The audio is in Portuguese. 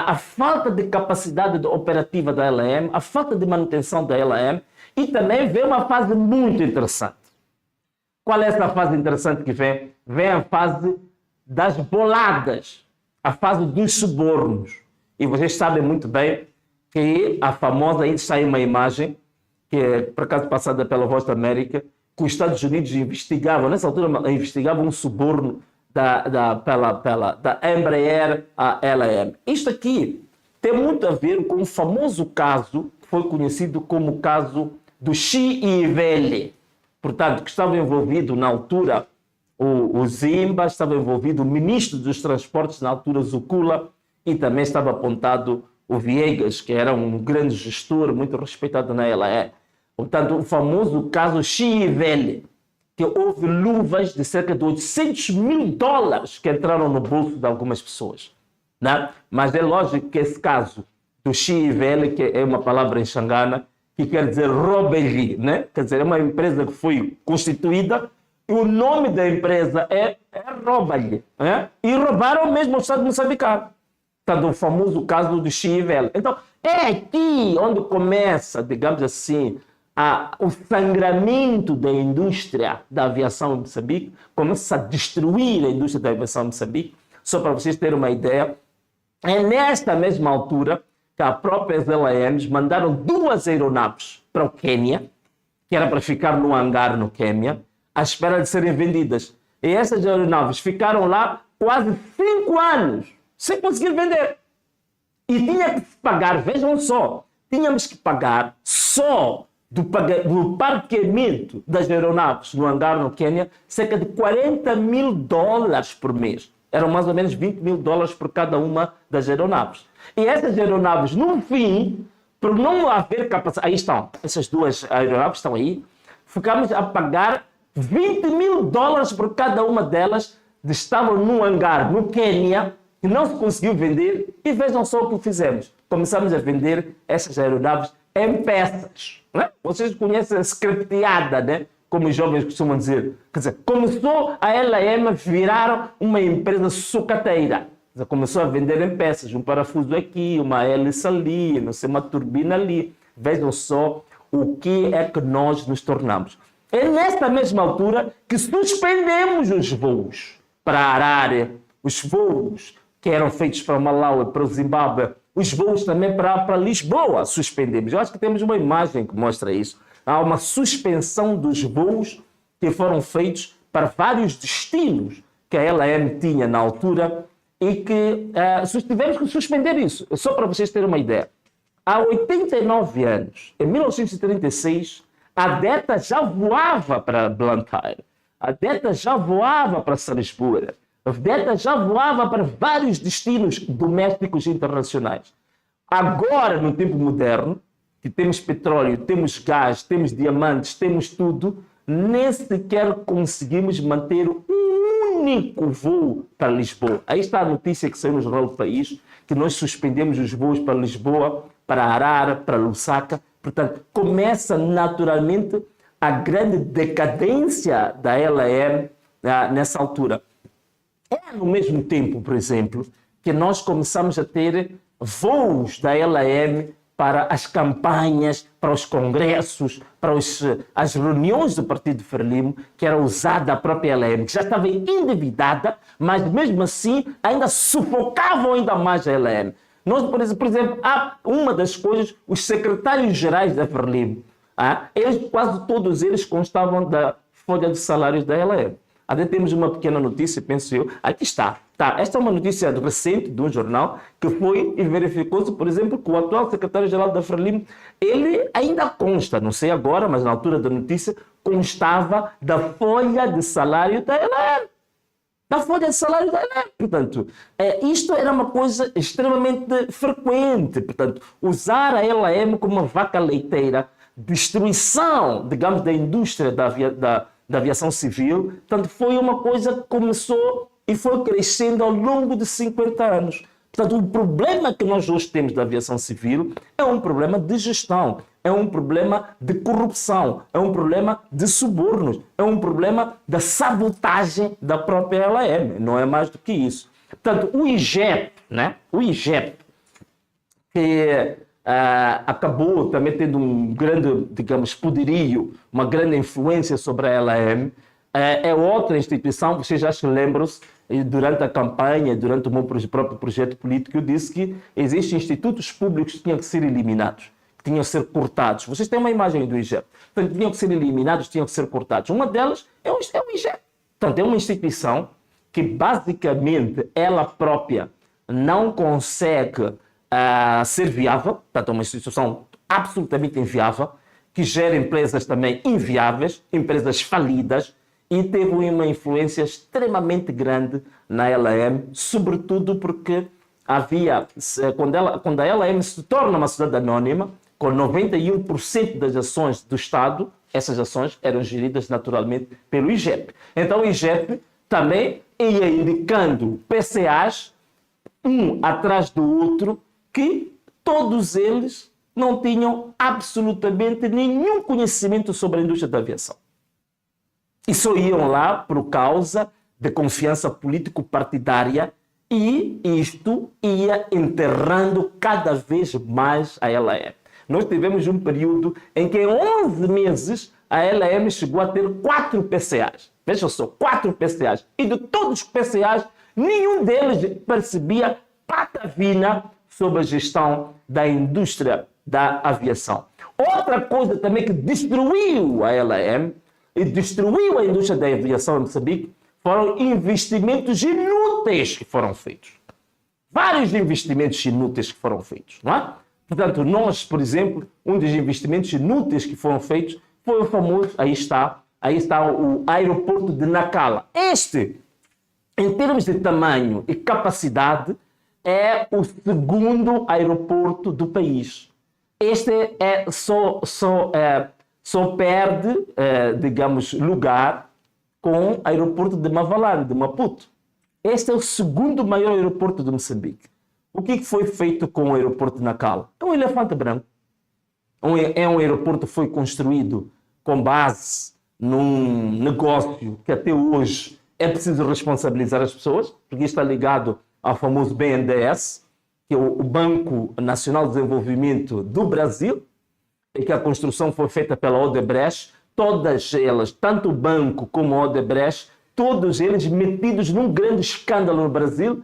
a falta de capacidade operativa da LM, a falta de manutenção da LM, e também vem uma fase muito interessante. Qual é essa fase interessante que vem? Vem a fase das boladas, a fase dos subornos. E vocês sabem muito bem que a famosa, aí está aí uma imagem, que é por acaso passada pela Voz da América, que os Estados Unidos investigavam, nessa altura investigavam um suborno da Embraer à LM. Isto aqui tem muito a ver com o famoso caso, que foi conhecido como o caso do Chiivele. Portanto, que estava envolvido na altura o Zimba, estava envolvido o ministro dos transportes na altura, Zukula, e também estava apontado o Viegas, que era um grande gestor, muito respeitado na LE. Portanto, o famoso caso Chiivele, que houve luvas de cerca de $800 mil que entraram no bolso de algumas pessoas. Né? Mas é lógico que esse caso do Chiivele, que é uma palavra em Xangana, que quer dizer robbery, né? Quer dizer, é uma empresa que foi constituída e o nome da empresa é Robbery, né? E roubaram mesmo o Estado moçambicano. Portanto, o famoso caso do Chiivele. Então, é aqui onde começa, digamos assim, o sangramento da indústria da aviação em Moçambique, começa a destruir a indústria da aviação em Moçambique. Só para vocês terem uma ideia, é nesta mesma altura que as próprias LAMs mandaram 2 aeronaves para o Quênia, que era para ficar no hangar no Quênia, à espera de serem vendidas. E essas aeronaves ficaram lá quase 5 anos, sem conseguir vender. E tinha que se pagar, vejam só, tínhamos que pagar só do parqueamento das aeronaves no hangar no Quênia, cerca de $40 mil por mês. Eram mais ou menos $20 mil por cada uma das aeronaves. E essas aeronaves, no fim, por não haver capacidade... Aí estão, essas 2 aeronaves estão aí. Ficamos a pagar $20 mil por cada uma delas. Estavam no hangar, no Quênia, que não se conseguiu vender. E vejam só o que fizemos. Começamos a vender essas aeronaves em peças. Né? Vocês conhecem a scripteada, né? Como os jovens costumam dizer. Quer dizer, começou a LM virar uma empresa sucateira. Começou a vender em peças, um parafuso aqui, uma hélice ali, não sei, uma turbina ali. Vejam só o que é que nós nos tornamos. É nesta mesma altura que suspendemos os voos para Harare, os voos que eram feitos para Malawi, para o Zimbábue, os voos também para Lisboa suspendemos. Eu acho que temos uma imagem que mostra isso. Há uma suspensão dos voos que foram feitos para vários destinos que a LM tinha na altura e que tivemos que suspender isso. Só para vocês terem uma ideia. Há 89 anos, em 1936, a DETA já voava para Blantyre, a DETA já voava para Salisbury, a DETA já voava para vários destinos domésticos e internacionais. Agora, no tempo moderno, que temos petróleo, temos gás, temos diamantes, temos tudo, nem sequer conseguimos manter um único voo para Lisboa. Aí está a notícia que saiu no Jornal do País, que nós suspendemos os voos para Lisboa, para Harare, para Lusaka. Portanto, começa naturalmente a grande decadência da LM nessa altura. É no mesmo tempo, por exemplo, que nós começamos a ter voos da LM para as campanhas, para os congressos, para as reuniões do Partido Frelimo, que era usada a própria LM, que já estava endividada, mas mesmo assim ainda sufocavam ainda mais a LM. Nós, por exemplo, há uma das coisas, os secretários-gerais da Frelimo, quase todos eles constavam da folha de salários da LM. Até temos uma pequena notícia, penso eu. Aqui está. Esta é uma notícia recente de um jornal que foi e verificou-se, por exemplo, que o atual secretário-geral da Frelimo, ele ainda consta, não sei agora, mas na altura da notícia, constava da folha de salário da LM. Da folha de salário da LM. Portanto, isto era uma coisa extremamente frequente. Portanto, usar a LM como uma vaca leiteira, destruição, digamos, da indústria da aviação civil. Portanto, foi uma coisa que começou e foi crescendo ao longo de 50 anos. Portanto, o problema que nós hoje temos da aviação civil é um problema de gestão, é um problema de corrupção, é um problema de subornos, é um problema da sabotagem da própria LM. Não é mais do que isso. Portanto, o IGEP, né? O IGEP, que acabou também tendo um grande, digamos, poderio, uma grande influência sobre a LM. É outra instituição, vocês já se lembram-se, durante a campanha, durante o meu próprio projeto político, eu disse que existem institutos públicos que tinham que ser eliminados, que tinham que ser cortados. Vocês têm uma imagem do IGEP. Portanto, tinham que ser eliminados, tinham que ser cortados. Uma delas é o IGEP. Portanto, é uma instituição que, basicamente, ela própria não consegue ser viável. Portanto, é uma instituição absolutamente inviável, que gera empresas também inviáveis, empresas falidas, e teve uma influência extremamente grande na LM, sobretudo porque quando a LM se torna uma sociedade anônima, com 91% das ações do Estado, essas ações eram geridas naturalmente pelo IGEP. Então o IGEP também ia indicando PCAs, um atrás do outro, que todos eles não tinham absolutamente nenhum conhecimento sobre a indústria da aviação. E só iam lá por causa de confiança político-partidária, e isto ia enterrando cada vez mais a LM. Nós tivemos um período em que em 11 meses a LM chegou a ter 4 PCAs. Vejam só, 4 PCAs. E de todos os PCAs, nenhum deles percebia patavina sobre a gestão da indústria da aviação. Outra coisa também que destruiu a LM e destruiu a indústria da aviação em Moçambique foram investimentos inúteis que foram feitos. Vários investimentos inúteis que foram feitos, não é? Portanto, nós, por exemplo, um dos investimentos inúteis que foram feitos foi o famoso, aí está o aeroporto de Nacala. Este, em termos de tamanho e capacidade, é o segundo aeroporto do país. Este só perde, digamos, lugar com o aeroporto de Mavalane, de Maputo. Este é o segundo maior aeroporto de Moçambique. O que foi feito com o aeroporto de Nacala? É um elefante branco. É um aeroporto que foi construído com base num negócio que até hoje é preciso responsabilizar as pessoas, porque está ligado ao famoso BNDES, que é o Banco Nacional de Desenvolvimento do Brasil, e que a construção foi feita pela Odebrecht. Todas elas, tanto o banco como a Odebrecht, todos eles metidos num grande escândalo no Brasil,